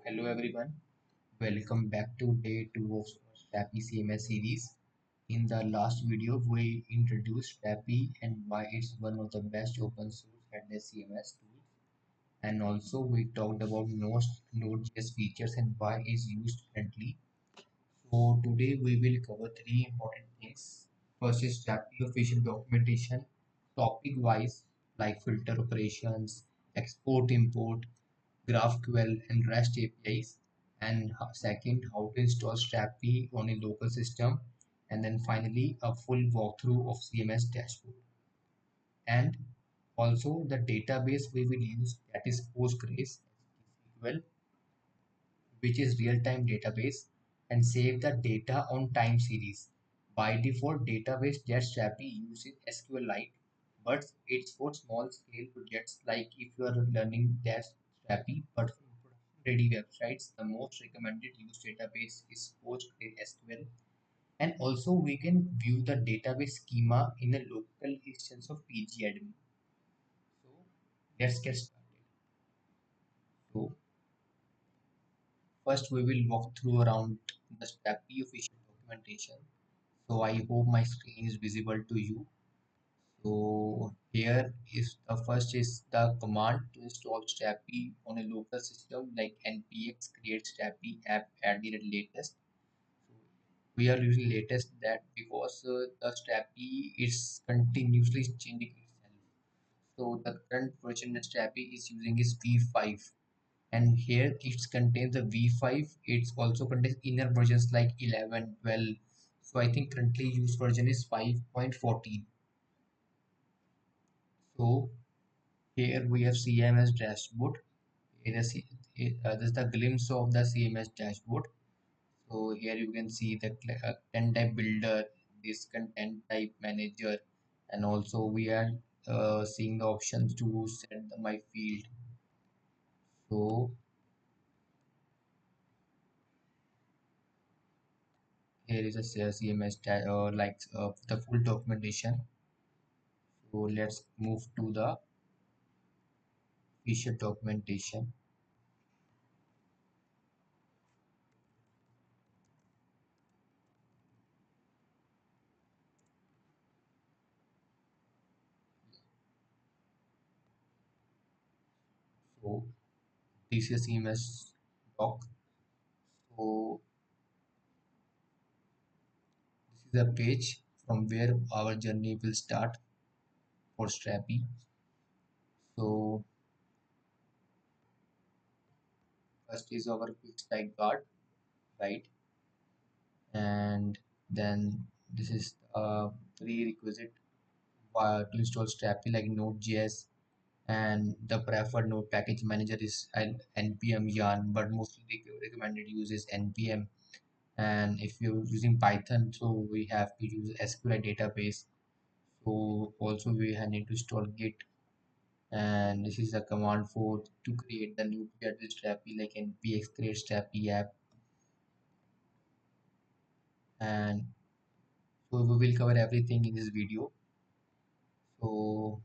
Hello everyone, welcome back to day 2 of Strapi CMS series. In the last video, we introduced Strapi and why it's one of the best open source headless CMS tools. And also, we talked about Node.js features and why it's used currently. So, today we will cover three important things. First is Strapi official documentation, topic wise, like filter operations, export import, GraphQL and REST APIs, and second, how to install Strapi on a local system, and then finally, a full walkthrough of CMS dashboard. And also, the database we will use, that is PostgreSQL, which is real-time database, and save the data on time series. By default, database that Strapi uses SQLite, but it's for small scale projects like if you are learning that Strapi, but for ready websites, the most recommended used database is PostgreSQL. And also we can view the database schema in a local instance of pgadmin. So let's get started. So first we will walk through around the Strapi official documentation. So I hope my screen is visible to you. So here is the first is the command to install Strapi on a local system like npx create Strapi app at the latest. So we are using latest that because the Strapi is continuously changing itself. So the current version of Strapi is using is V5, and here it contains the V5. It also contains inner versions like 11, 12. So I think currently used version is 5.14. So here we have CMS dashboard. Here is this is the glimpse of the CMS dashboard. So here you can see the content type builder, this content type manager, and also we are seeing the options to set my field. So here is a CMS the full documentation. So let's move to the feature documentation. So this is CMS doc. So this is a page from where our journey will start for Strapi. So first is our quick start guard, right? And then this is a prerequisite to install Strapi like Node.js, and the preferred node package manager is npm yarn, but mostly recommended use is npm. And if you're using Python, so we have to use SQLite database. So also we need to install git, and this is a command for to create the new project with Strapi like npx create Strapi app. And so we will cover everything in this video. So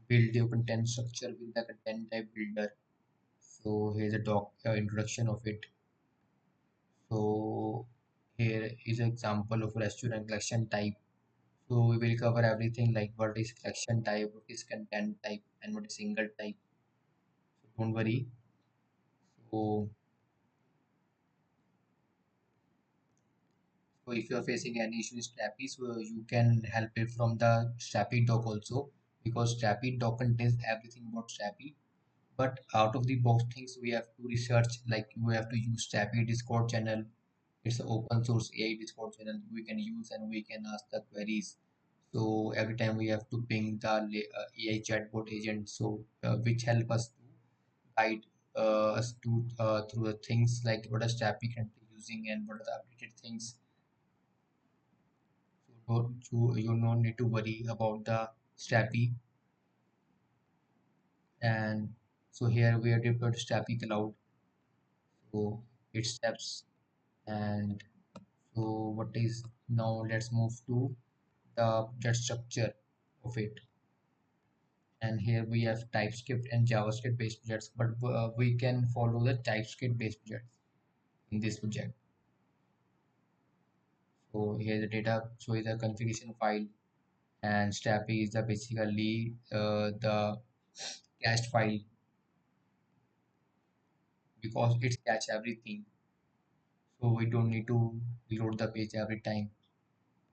build your content structure with the content type builder. So here's a doc introduction of it. So here is an example of restaurant collection type. So we will cover everything like what is collection type, what is content type, and what is single type. So don't worry. So, so if you are facing any issue with Strapi, so you can help it from the Strapi doc also, because Strapi doc contains everything about Strapi. But out of the box things we have to research, like we have to use Strapi Discord channel. It's an open source AI Discord channel we can use, and we can ask the queries. So every time we have to ping the AI chatbot agent, so which help us to guide us to through the things like what is Strapi currently using and what are the updated things. So you no need to worry about the Strapi. And so here we are deployed Strapi cloud. So it steps. And so what is now, let's move to the structure of it. And here we have TypeScript and JavaScript based projects, but we can follow the TypeScript based projects in this project. So here the data, so is the configuration file, and Strapi is the basically the cached file because it's catch everything. So we don't need to reload the page every time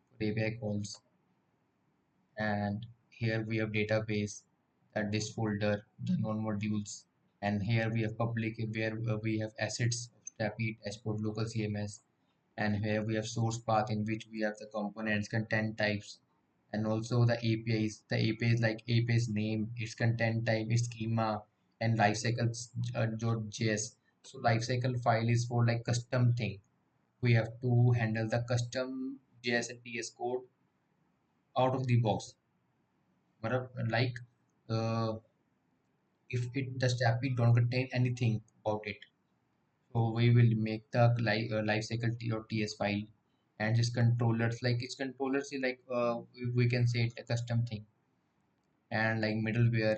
for API calls. And here we have database, that this folder, the non-modules, and here we have public where we have assets of Strapi dashboard local CMS, and here we have source path in which we have the components, content types, and also the APIs. The APIs like API's name, its content type, its schema, and lifecycle .js. So lifecycle file is for like custom thing. We have to handle the custom JS and TS code out of the box. Like uh, if it the Strapi don't contain anything about it, so we will make the lifecycle .ts file, and its controllers like its controllers is like we can say it a custom thing, and like middleware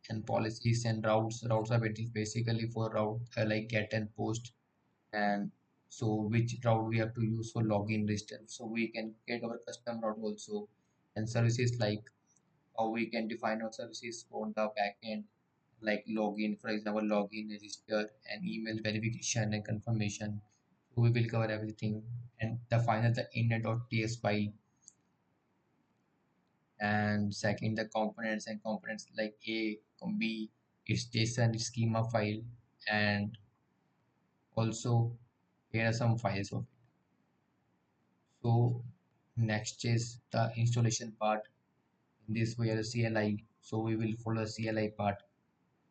and policies and routes are basically for route like get and post, and so which route we have to use for login register, so we can get our custom route also, and services like how we can define our services on the backend like login, for example, login, register, and email verification and confirmation. So we will cover everything. And the final, the index.ts file, and second, the components like A, B, its JSON, its schema file, and also here are some files of it. So next is the installation part. In this we have the CLI. So we will follow the CLI part,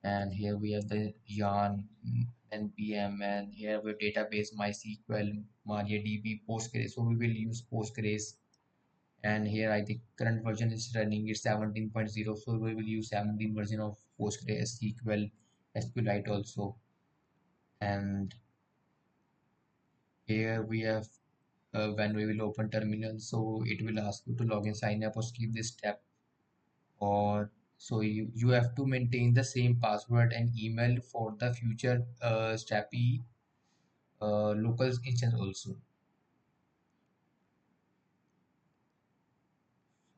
and here we have the yarn, npm, and here we have database mysql, mariadb, postgres, so we will use postgres. And here I think current version is running is 17.0, so we will use 17 version of postgres sql, sqlite also. And here we have when we will open terminal, so it will ask you to log in, sign up, or skip this step, or so you have to maintain the same password and email for the future Strapi local instance also.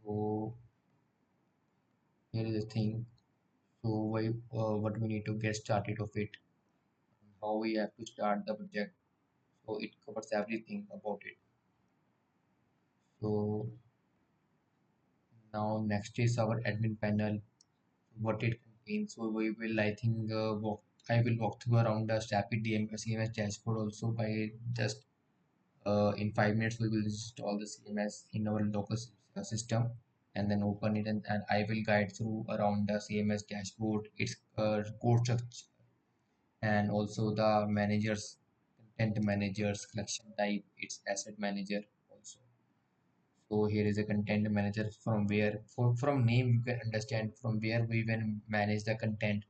So here is the thing. So what we need to get started of it, how we have to start the project. So it covers everything about it. So now next is our admin panel, what it contains. So we will I think I will walk through around the Strapi CMS dashboard also by just in 5 minutes we will install the CMS in our local system and then open it, and I will guide through around the CMS dashboard, its code structure, and also the managers, content managers, collection type, its asset manager also. So here is a content manager from where from name you can understand from where we will manage the content,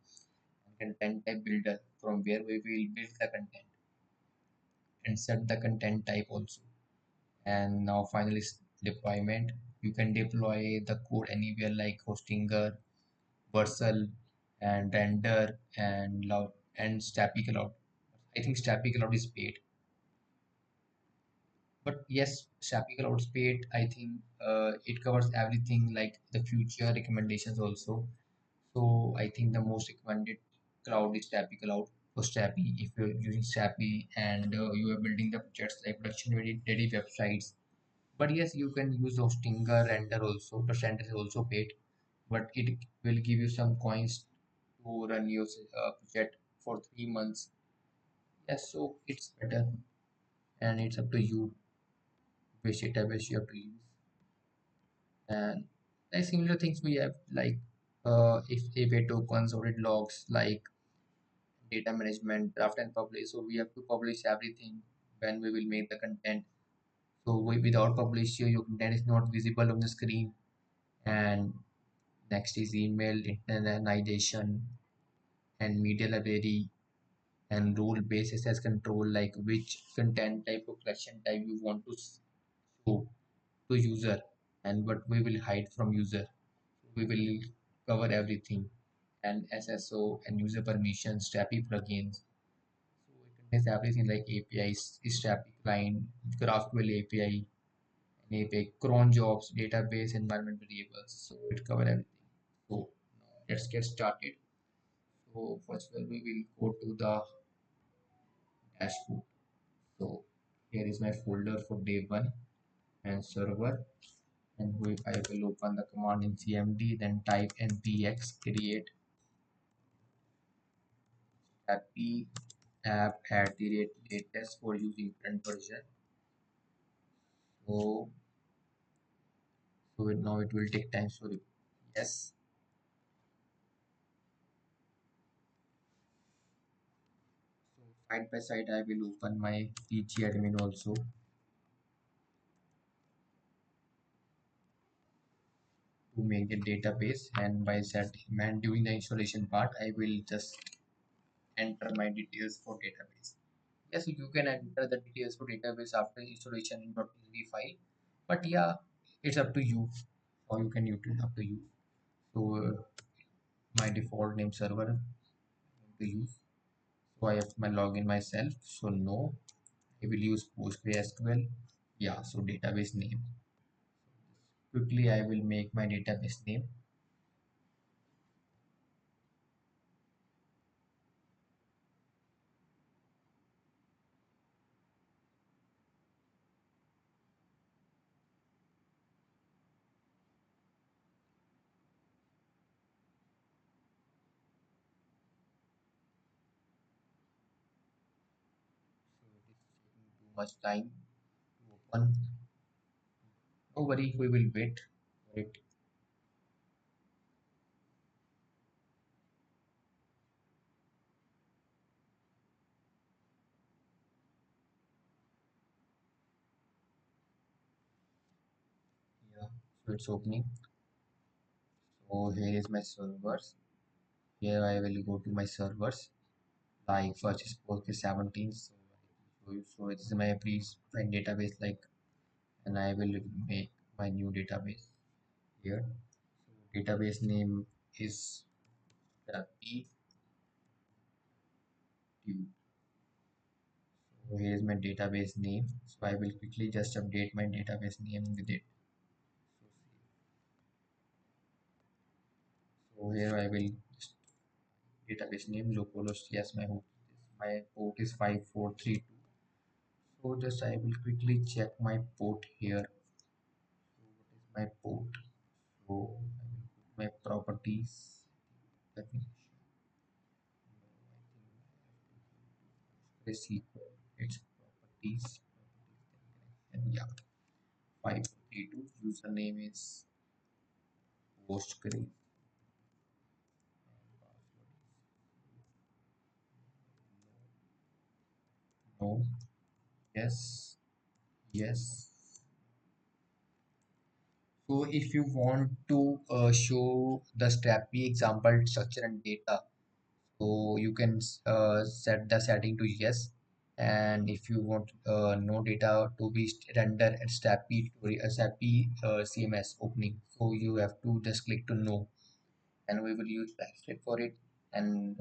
and content type builder from where we will build the content and set the content type also. And now finally deployment, you can deploy the code anywhere like hostinger, Vercel, and render and loud and Strapi Cloud. I think Strapi Cloud is paid, but yes, Strapi Cloud is paid. I think it covers everything like the future recommendations also. So I think the most recommended cloud is Strapi Cloud for Strapi. If you're using Strapi and you are building the projects like production ready websites. But yes, you can use Hostinger render also. The render is also paid, but it will give you some coins to run your project for 3 months. Yes, so it's better, and it's up to you which database you have to use. And like similar things we have like if API tokens, audit logs, like data management, draft and publish. So we have to publish everything when we will make the content. So without publishing, your content is not visible on the screen. And next is email internalization and media library and role basis as control, like which content type or collection type you want to show to user and what we will hide from user. We will cover everything, and SSO and user permissions, Strapi plugins. So it contains everything like APIs, Strapi client, GraphQL API, an API, cron jobs, database, environment variables. So it covers everything. So now let's get started. So first of all, we will go to the dashboard. So here is my folder for day one and server. And I will open the command in cmd, then type npx create happy app at the rate latest for using current version. So now it will take time. Sorry. Yes. So side by side, I will open my PG admin also to make the database. And by that, and during the installation part, I will just enter my details for database. Yes, you can enter the details for database after installation in .exe file. But yeah, it's up to you, or you can use it up to you. So my default name server to use. So I have my login myself. So no, I will use PostgreSQL. Yeah, so database name. Quickly, I will make my database name. So it is taking too much time to open. No worry, we will wait for it. Yeah, so it's opening. So here is my servers. Here I will go to my servers. Like first is Postgres 17. So it is my predefined database like, and I will make my new database here. So database name is Strapi. So here is my database name. So I will quickly just update my database name with it. So here I will just database name localhost. Yes, my port is 5432. So just I will quickly check my port here. So what is my port? So I will put my properties definition. This equal its properties, and yeah, 532. Username is Postgres. No. Yes. Yes. So if you want to show the Strapi example structure and data, so you can set the setting to yes. And if you want no data to be render at Strapi CMS opening, so you have to just click to no, and we will use backslash for it. And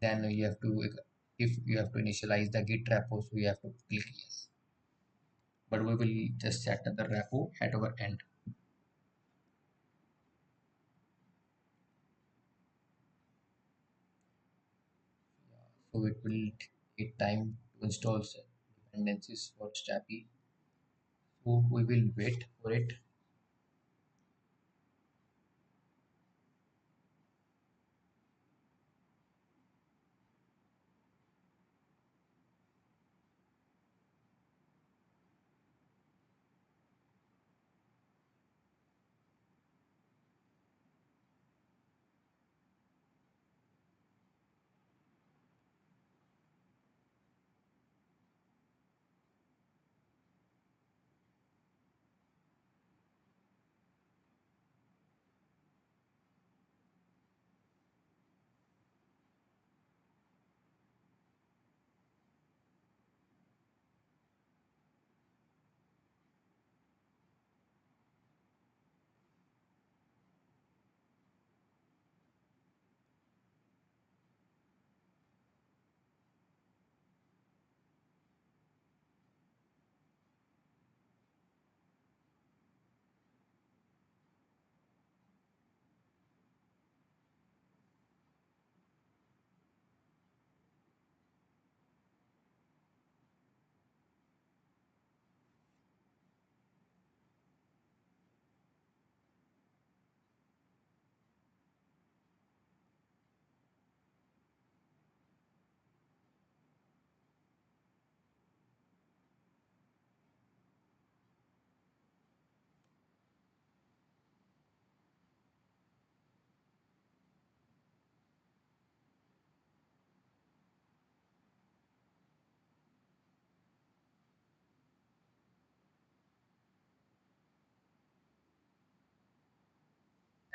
then you have to, if you have to initialize the Git repo, so you have to click yes. But we will just set the repo at our end. So it will take time to install dependencies for Strapi. So we will wait for it.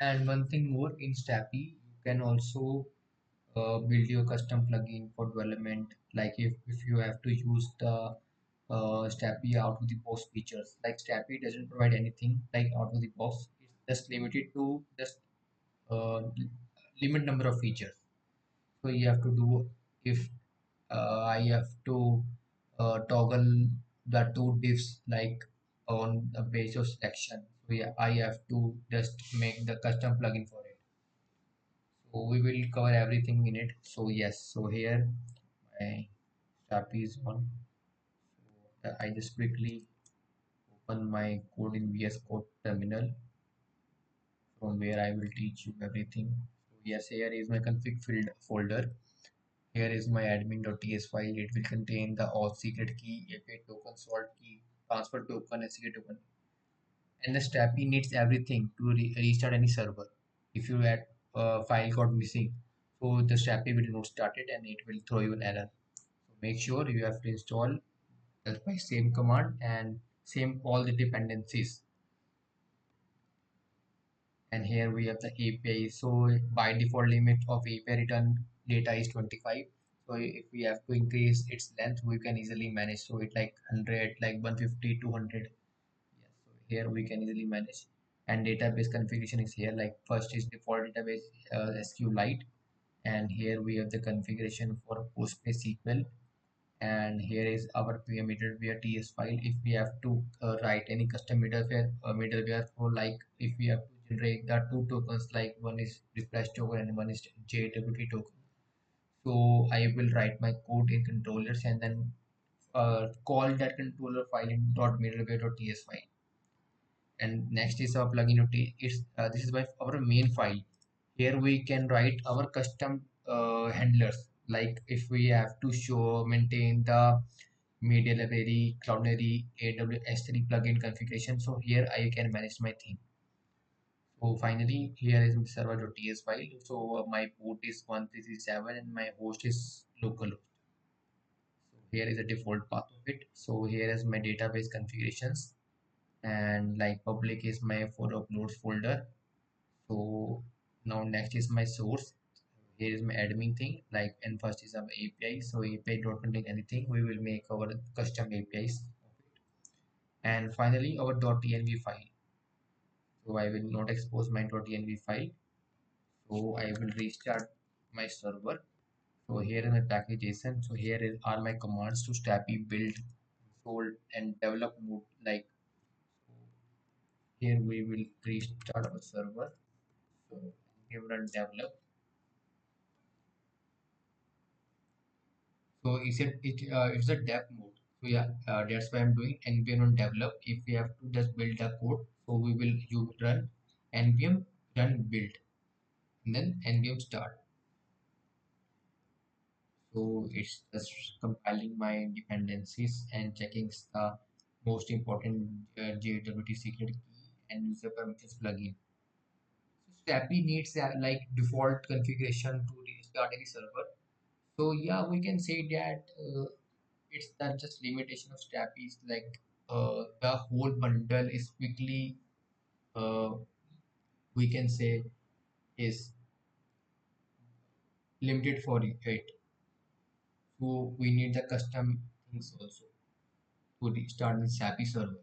And one thing more in Strapi, you can also build your custom plugin for development. Like if you have to use the Strapi out of the box features. Like Strapi doesn't provide anything like out of the box. It's just limited to just limit number of features. So you have to do if I have to toggle the two diffs like on the base of selection. So yeah, I have to just make the custom plugin for it. So we will cover everything in it. So yes, so here my Strapi is on. So I just quickly open my code in VS Code terminal from where I will teach you everything. So yes, here is my config field folder. Here is my admin.ts file. It will contain the auth secret key, API token, salt key, transfer token, and secret token. And the Strapi needs everything to restart any server. If you had a file got missing, so the Strapi will not start it and it will throw you an error. So make sure you have to install by same command and same all the dependencies. And here we have the API. So by default limit of API return data is 25. So if we have to increase its length, we can easily manage. So it like 100, like 150, 200. Yes, so here we can easily manage. And database configuration is here. Like first is default database SQLite, and here we have the configuration for PostgreSQL, and here is our middleware TS file. If we have to write any custom middleware for, like if we have to generate the two tokens, like one is refresh token and one is JWT token, so I will write my code in controllers and then call that controller file in .middleware.ts file. And next is our plugin utility. It's this is by our main file. Here we can write our custom handlers, like if we have to show maintain the media library, cloudinary, AWS3 plugin configuration. So here I can manage my thing. So finally, here is my server.ts file. So my port is 1337 and my host is localhost. So here is the default path of it. So here is my database configurations, and like public is my for uploads folder. So now next is my source. Here is my admin thing, like, and first is our API. So API don't contain anything. We will make our custom APIs. And finally our .env file. So I will not expose my .env file. So I will restart my server. So here is my package JSON. So here are my commands to Strapi build, install, and develop mode. Like, so here we will restart our server. So we will run develop. So it's a dev mode. So yeah, that's why I'm doing npm on develop. If we have to just build the code, so you will run npm run build and then npm start. So it's just compiling my dependencies and checking the most important JWT secret key and user permissions plugin. So Strapi needs like default configuration to restart any server. So yeah, we can say that it's not just limitation of Strapi. It's like the whole bundle is quickly uh, we can say is limited for it. So we need the custom things also to restart the Strapi server.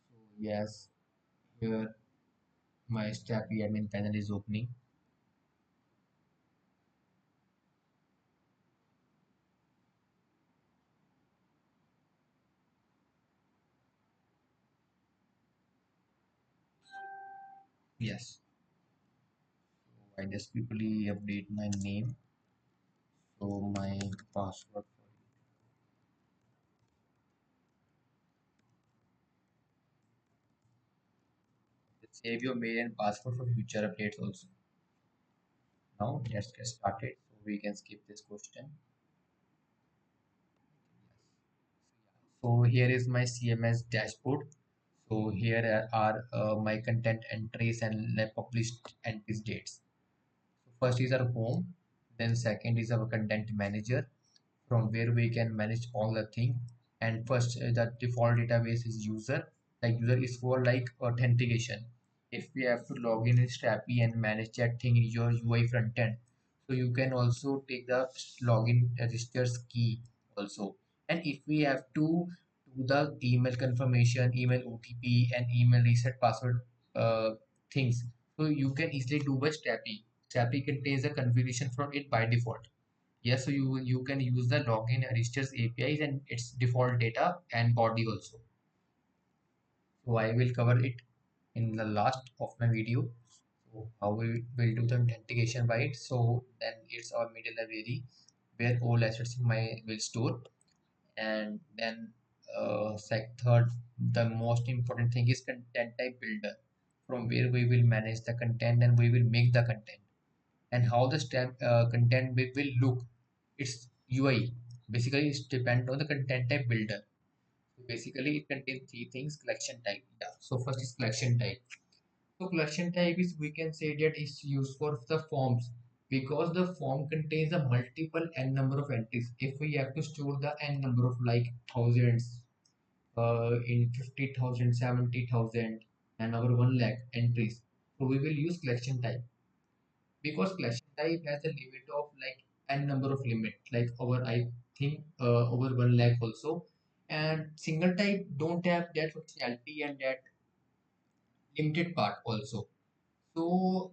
So yes, here my Strapi admin panel is opening. Yes, so I just quickly update my name. So my password. Save your mail and password for future updates also. Now let's get started. So we can skip this question. So here is my CMS dashboard. So here are my content entries and the published entries dates. So first is our home, then second is our content manager, from where we can manage all the thing. And first the default database is user, like user is for like authentication. If we have to log in Strapi and manage that thing in your UI front end, so you can also take the login registers key also. And if we have to do the email confirmation, email OTP, and email reset password uh, things, so you can easily do by Strapi. Strapi contains a configuration for it by default. Yes, so you can use the login registers APIs and its default data and body also. So I will cover it in the last of my video. So how we will do the authentication by it. So then it's our media library where all assets in my will store. And then third, the most important thing is content type builder, from where we will manage the content and we will make the content. And how the content will look, its UI basically is depend on the content type builder. So basically it contains three things: collection type. Yeah, so first is collection type. So collection type is, we can say that is used for the forms, because the form contains a multiple n number of entries. If we have to store the n number of like thousands in 50,000, 70,000, and over 1 lakh entries, so we will use collection type, because collection type has a limit of like n number of limit, like over I think over 1 lakh also. And single type don't have that functionality and that limited part also. So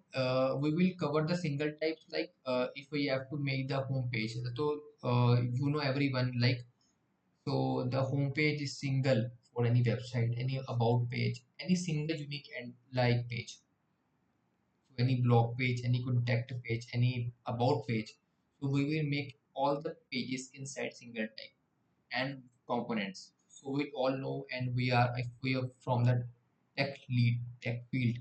we will cover the single types, like if we have to make the home page. So everyone like, so the home page is single for any website, any about page, any single unique and like page. So any blog page, any contact page, any about page. So we will make all the pages inside single type and components. So we all know, and if we are from the tech field,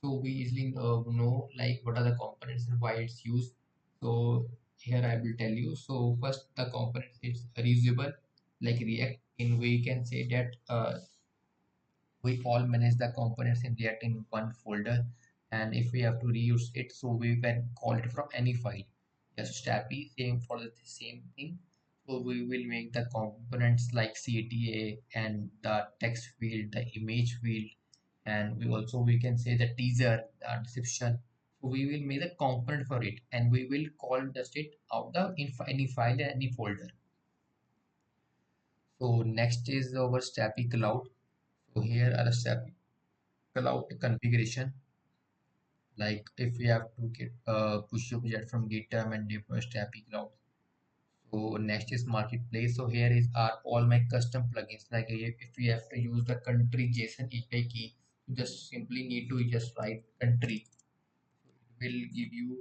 so we easily know like what are the components and why it's used. So here I will tell you. So first, the components is reusable, like React. In we can say that we all manage the components in React in one folder, and if we have to reuse it, so we can call it from any file. Just Strapi, same for the same thing. So we will make the components like CTA and the text field, the image field, and we can say the teaser, the description. So we will make the component for it, and we will call just it out the in any file and any folder. So next is our Strapi Cloud. So here are the Strapi Cloud configuration. Like if we have to get push your project from GitHub and deploy Strapi Cloud. So next is marketplace. So here is are all my custom plugins. Like if we have to use the country JSON API key, you just simply need to just write country. So it will give you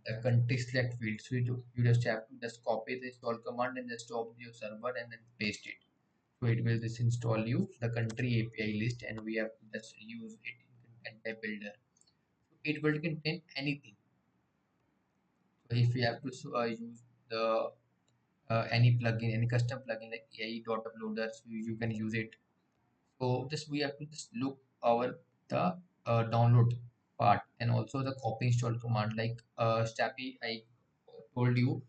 the country select field. So you just have to just copy the install command and just open your server and then paste it. So it will just install you the country API list, and we have to just use it in content type builder. So it will contain anything. So if we have to use the any plugin, any custom plugin like AI dot uploader, so you can use it. So just we have to just look our the download part, and also the copy install command, like Strapi. I told you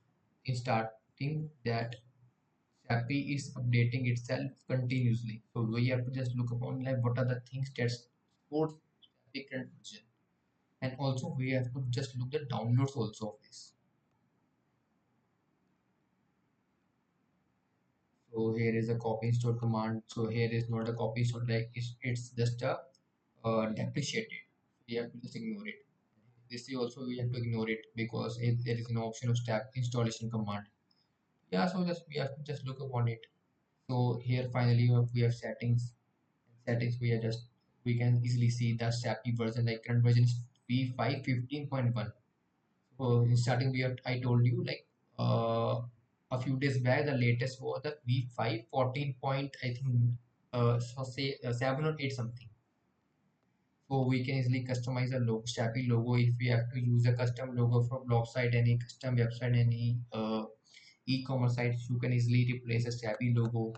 in starting that Strapi is updating itself continuously. So we have to just look upon like what are the things that support Strapi current version, and also we have to just look the downloads also of this. So here is a copy install command. So here is not a copy install, like it's just a depreciated. We have to just ignore it. This is also we have to ignore it, because there is an option of step installation command. Yeah, so just we have to just look upon it. So here finally we have settings. Settings we are just, we can easily see the SAPI version, like current version is v5 15.1. So in starting we have, I told you like a few days back the latest was the v5 14 point, I think so say 7 or 8 something. So we can easily customize a logo, Strapi logo. If we have to use a custom logo for blog site, any custom website, any e-commerce sites, you can easily replace a Strapi logo.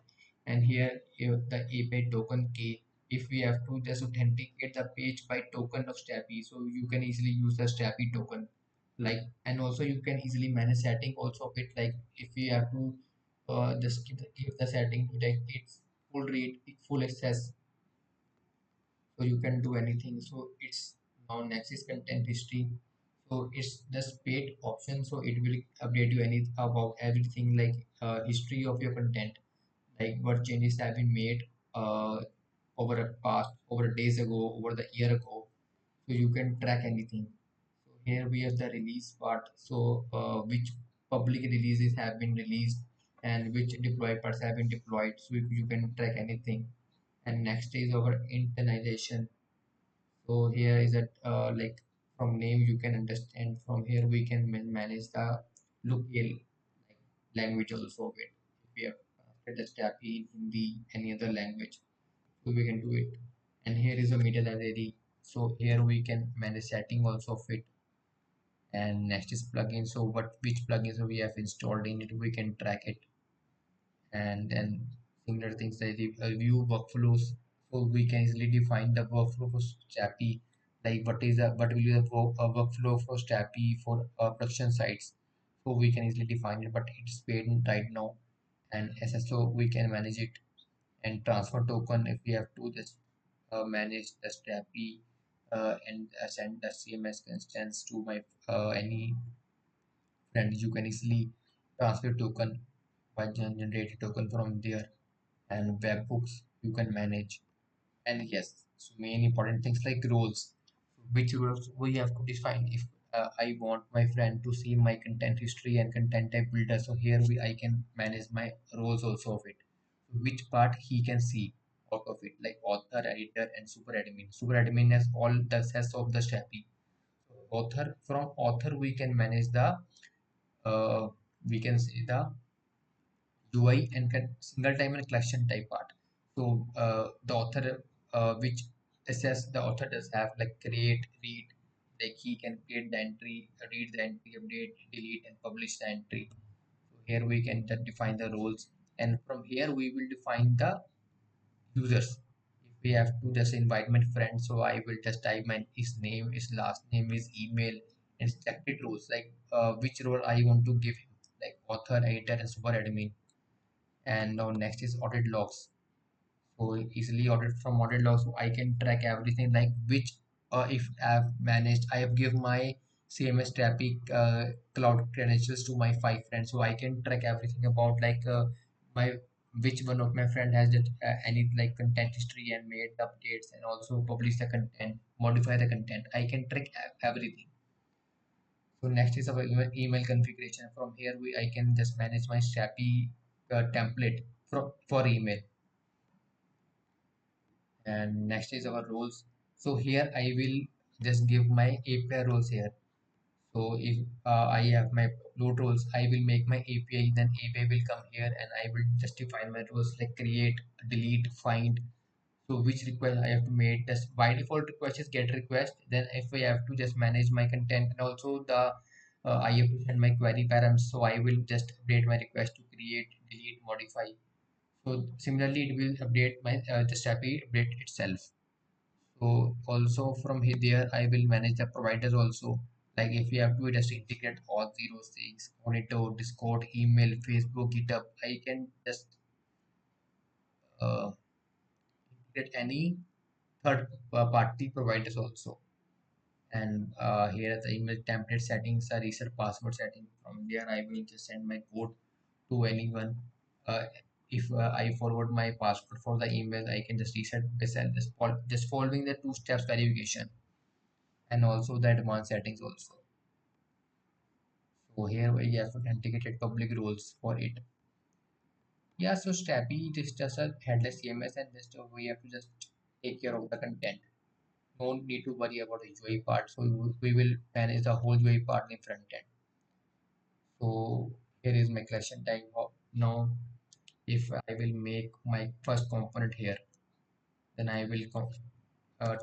And here the API token key. If we have to just authenticate the page by token of Strapi, so you can easily use the Strapi token. Like, and also you can easily manage setting also of it. Like if we have to just give the setting to take its full read, full access, so you can do anything. So it's now next is content history. So it's just paid option, so it will update you any about everything like history of your content, like what changes have been made uh, over a past, over days ago, over the year ago, so you can track anything. So here we have the release part, so which public releases have been released and which deploy parts have been deployed, so you can track anything. And next is our internalization. So here is a like from name you can understand. From here we can manage the local like language also of it. If we have the Strapi in Hindi, any other language, so we can do it. And here is a media library. So here we can manage setting also of it. And next is plugin. So what which plugins we have installed in it, we can track it. And then similar things like the view workflows, so we can easily define the workflow for Strapi, like what will be the workflow for Strapi for production sites, so we can easily define it, but it's paid right now. And SSO we can manage it. And transfer token, if we have to just manage the Strapi and send the CMS instance to my any friend, you can easily transfer token by generate a token from there. And webhooks you can manage. And yes, so main important things like roles, which roles we have to define. If I want my friend to see my content history and content type builder, so here I can manage my roles also of it, which part he can see out of it, like author, editor, and super admin. Super admin has all the access of the Strapi. Author, from author we can manage the uh, we can see the UI and single time and collection type part. So the author, which assess the author does have like create, read, like he can create the entry, read the entry, update, delete, and publish the entry. So here we can define the roles, and from here we will define the users. If we have to just invite my friend, so I will just type my his name, his last name, his email, and selected roles like which role I want to give him, like author, editor, and super admin. And now next is audit logs, so easily audit from audit logs, so I can track everything like which if I've managed, I have give my CMS traffic cloud credentials to my 5 friends, so I can track everything about like my which one of my friend has that any like content history and made the updates and also publish the content, modify the content, I can track everything. So next is our email configuration. From here I can just manage my Strapi template for email. And next is our roles. So here I will just give my API roles here. So if I have my upload roles, I will make my API, then API will come here and I will just define my roles like create, delete, find. So which request I have to make, this by default request is get request, then if I have to just manage my content and also the I have to send my query params, so I will just update my request to create, delete, modify. So similarly it will update my just API update itself. So also from here there I will manage the providers also. Like if you have to just integrate all 06, Monitor, Discord, email, Facebook, GitHub, I can just uh, integrate any third party providers also. And here the email template settings are reset password setting. From there I will just send my code to anyone. Uh, if I forward my password for the email, I can just reset myself, just following the two steps verification and also the advanced settings also. So here we have authenticated public roles for it. Yeah, so Strapi it is just a headless CMS and just we have to just take care of the content. No need to worry about the UI part. So we will manage the whole UI part in front end. So here is my collection type. Now if I will make my first component here, then I will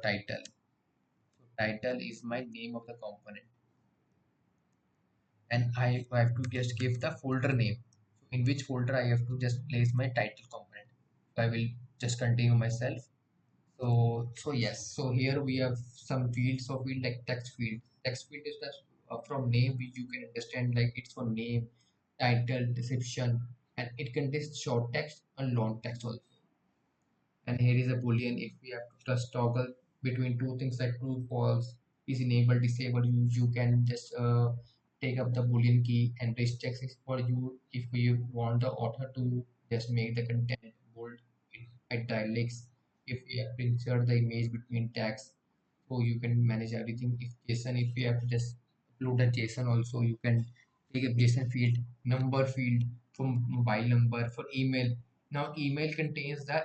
title. So title is my name of the component, and I have to just give the folder name. So in which folder I have to just place my title component. So I will just continue myself. So yes. So here we have some fields of field like text field. Text field is just from name which you can understand like it's for name, title, description. and it contains short text and long text also. And here is a boolean. If we have to just toggle between two things like true, false, is enabled, disabled, you can just take up the boolean key, and this text is for you if we want the author to just make the content bold, italics. If we have to insert the image between tags, so you can manage everything. If JSON, if you have to just upload a JSON also, you can take a JSON field, number field, for mobile number, for email. Now email contains the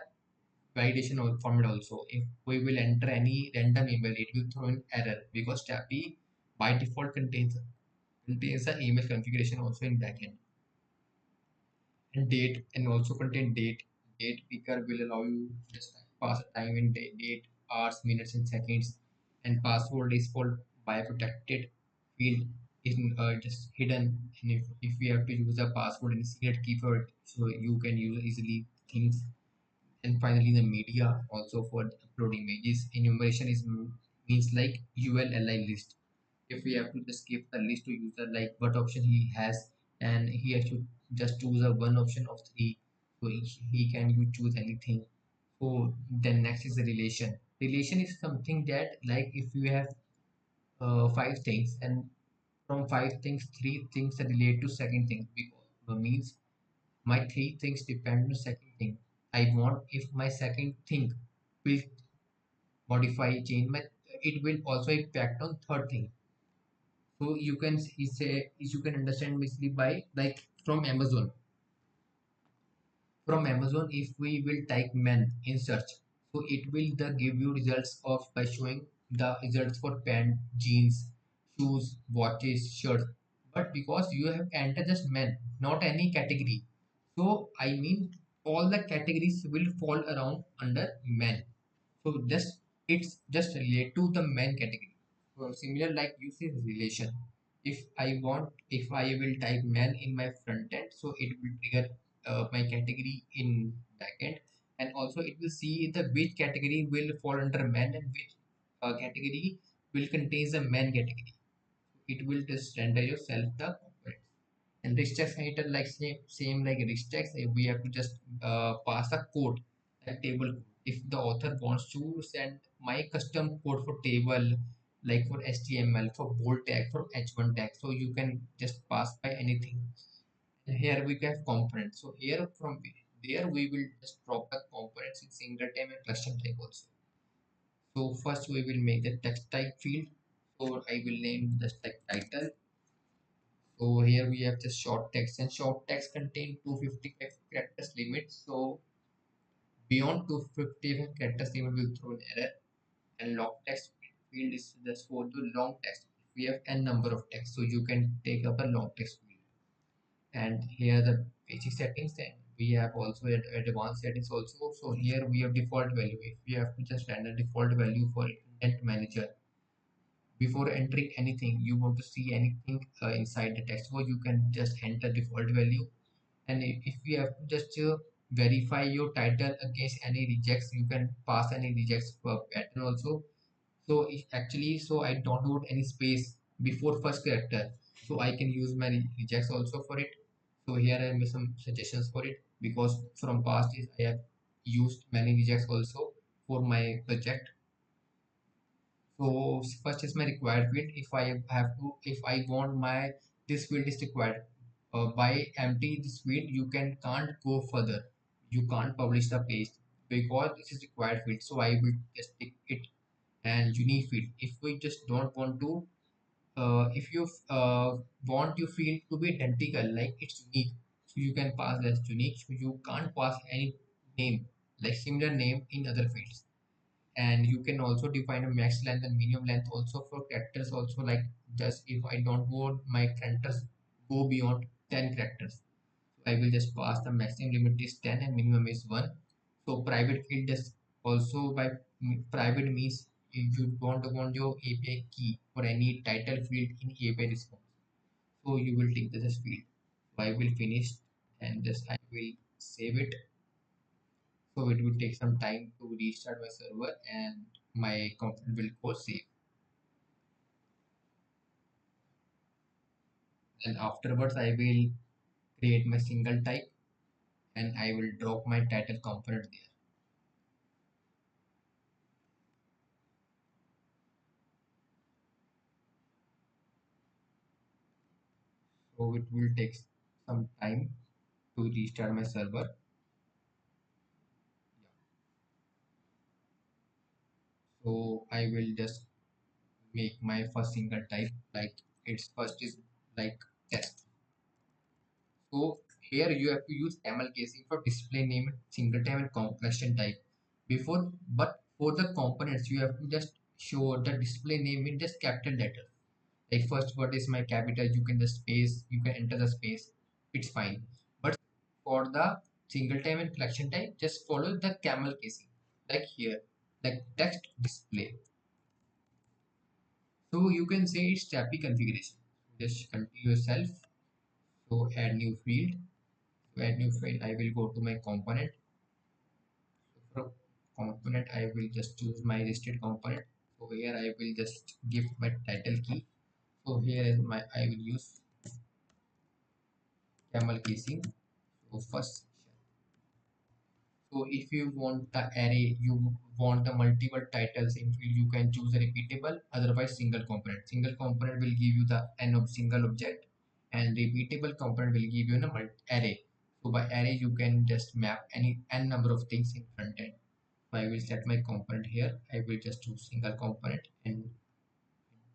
validation format also. If we will enter any random email, it will throw an error because Strapi by default contains the email configuration also in backend. And date, and also contain date. Date picker will allow you just pass a time in date, hours, minutes, and seconds. And password is for by protected field is just hidden. And if we have to use a password in secret key for it, so you can use easily things. And finally the media also for upload images. Enumeration is means like ULLI list. If we have to just give the list to user like what option he has, and he has to just choose a one option of three, so he can you choose anything. So then next is the relation. Relation is something that like if you have five things, and from five things three things that relate to second thing, because means my three things depend on second thing. I want if my second thing will modify change my, it will also impact on third thing. So you can say you can understand basically by like from Amazon, if we will type men in search, so it will the give you results of by showing the results for pant, jeans, shoes, watches, shirts. But because you have entered just men, not any category, so I mean all the categories will fall around under men. So just it's just relate to the men category. So similar like you say relation. If I will type man in my front end, so it will trigger my category in backend, and also it will see the which category will fall under man and which category will contain the man category. It will just render yourself the component. And regex editor like same like regex, we have to just pass a code, a table code. If the author wants to send my custom code for table, like for HTML, for bold tag, for H1 tag, so you can just pass by anything. And here we have components. So here from there we will just drop the components in single time and custom type also. So first we will make the text type field. So I will name the text title. So here we have just short text, and short text contain 250 characters limit. So beyond 250 characters limit will throw an error. And long text field is just for the long text. We have n number of text, so you can take up a long text field. And here the basic settings, and we have also advanced settings also. So here we have default value. If we have to just render default value for content manager, before entering anything, you want to see anything inside the text, so you can just enter default value. And if we have to just verify your title against any rejects, you can pass any rejects per pattern also. So actually, so I don't want any space before first character, so I can use my rejects also for it. So here I have some suggestions for it, because from past is I have used many rejects also for my project. So first is my required field. If I have to, if I want my this field is required, by empty this field, you can't go further. You can't publish the page because this is required field. So I will just pick it. And unique field. If we just don't want to, if you want your field to be identical, like it's unique, so you can pass as unique. So you can't pass any name like similar name in other fields. And you can also define a max length and minimum length also for characters also, like just if I don't want my characters go beyond 10 characters, so I will just pass the maximum limit is 10 and minimum is 1. So private field is also by private means if you don't want your API key for any title field in API response, so you will take this field. So I will finish and just I will save it. So it will take some time to restart my server and my computer will go save. And afterwards I will create my single type. and I will drop my title component there. So it will take some time to restart my server. So I will just make my first single type like its first is like text. So here you have to use camel casing for display name, single time and completion type. But for the components you have to just show the display name in just capital letter. Like first word is my capital, you can just space, you can enter the space, it's fine. But for the single time and collection type, just follow the camel casing. Like here, like text display. So you can say it's Strapi configuration. Just continue yourself. So add new field. To add new field, I will go to my component. So from component, I will just choose my listed component. So here I will just give my title key. So here is my I will use camel casing. So first so if you want the array, you want the multiple titles in field, you can choose a repeatable, otherwise single component. Single component will give you the n of single object, and repeatable component will give you an array. So by array, you can just map any n number of things in front end. So I will set my component here. I will just choose single component and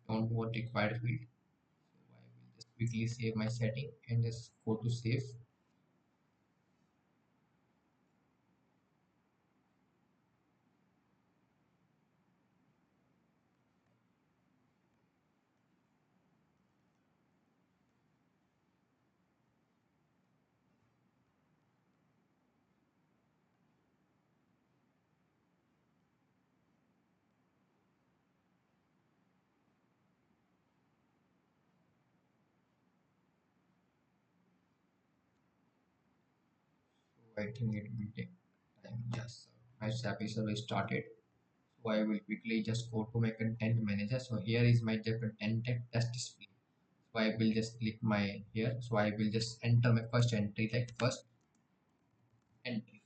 don't want required field. So I will just quickly save my setting and just go to save. So I think it will take time. Yes, my Strapi server started. So I will quickly just go to my content manager. So here is my content type test display. So I will just click my here. So I will just enter my first entry like first entry.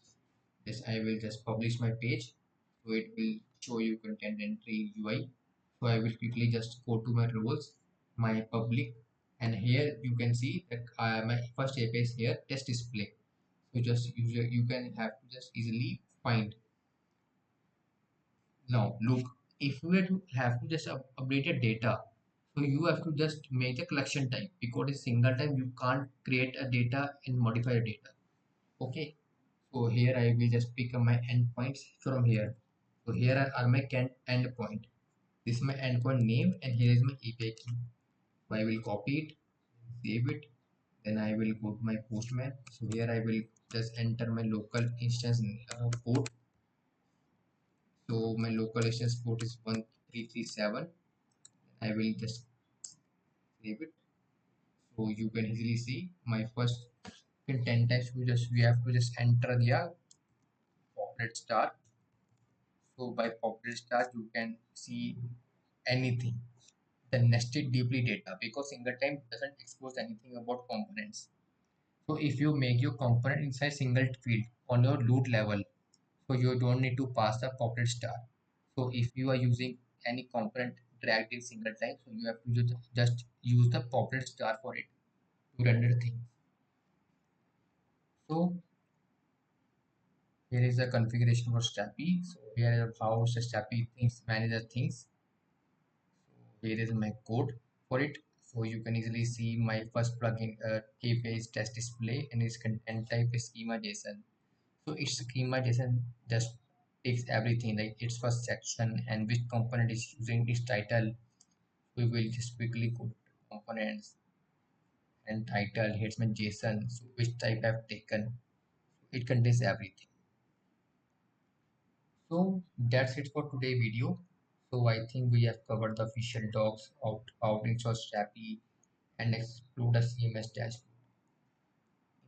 This I will just publish my page. So it will show you content entry UI. So I will quickly just go to my roles, my public, and here you can see that my first API is here test display. So just you can have to just easily find. Now, look, if you were to have to just update your data, so you have to just make the collection type because it's single time you can't create a data and modify the data. Okay, so here I will just pick up my endpoints from here. So here are my endpoint. This is my endpoint name and here is my API key. So I will copy it, save it, then I will go to my postman. So here I will just enter my local instance port. So my local instance port is 1337. I will just save it. So you can easily see my first content types. We have to just enter the populate star. So by populate star you can see anything. The nested deeply data because single time doesn't expose anything about components. So if you make your component inside single field on your root level, so you don't need to pass the populate star. So if you are using any component dragged in single time, so you have to just use the populate star for it to render things. So here is a configuration for Strapi. So here is how Strapi things manage the things. So here is my code for it. So you can easily see my first plugin API is test display and its content type is schema JSON. So its schema JSON just takes everything like its first section and which component is using its title. We will just quickly go to components and title. Here's my JSON. So which type I've taken. It contains everything. So that's it for today video. So I think we have covered the official docs, outings of Strapi and explored the CMS dashboard.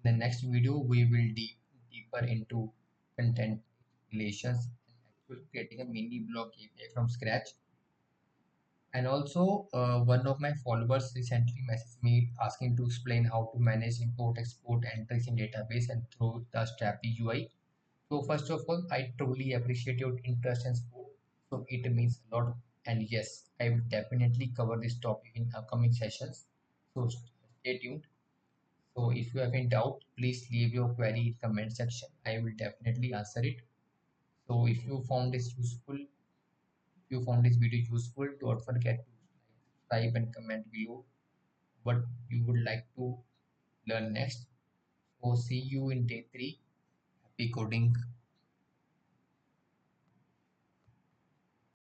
In the next video, we will deeper into content relations and actually creating a mini blog API from scratch. And also, one of my followers recently messaged me asking to explain how to manage import export entries in database and through the Strapi UI. So first of all, I truly appreciate your interest and support. So it means a lot. And yes, I will definitely cover this topic in upcoming sessions. So stay tuned. So if you have any doubt, please leave your query in comment section. I will definitely answer it. So if you found this useful, if you found this video useful, don't forget to subscribe and comment below what you would like to learn next. So see you in day 3. Happy coding.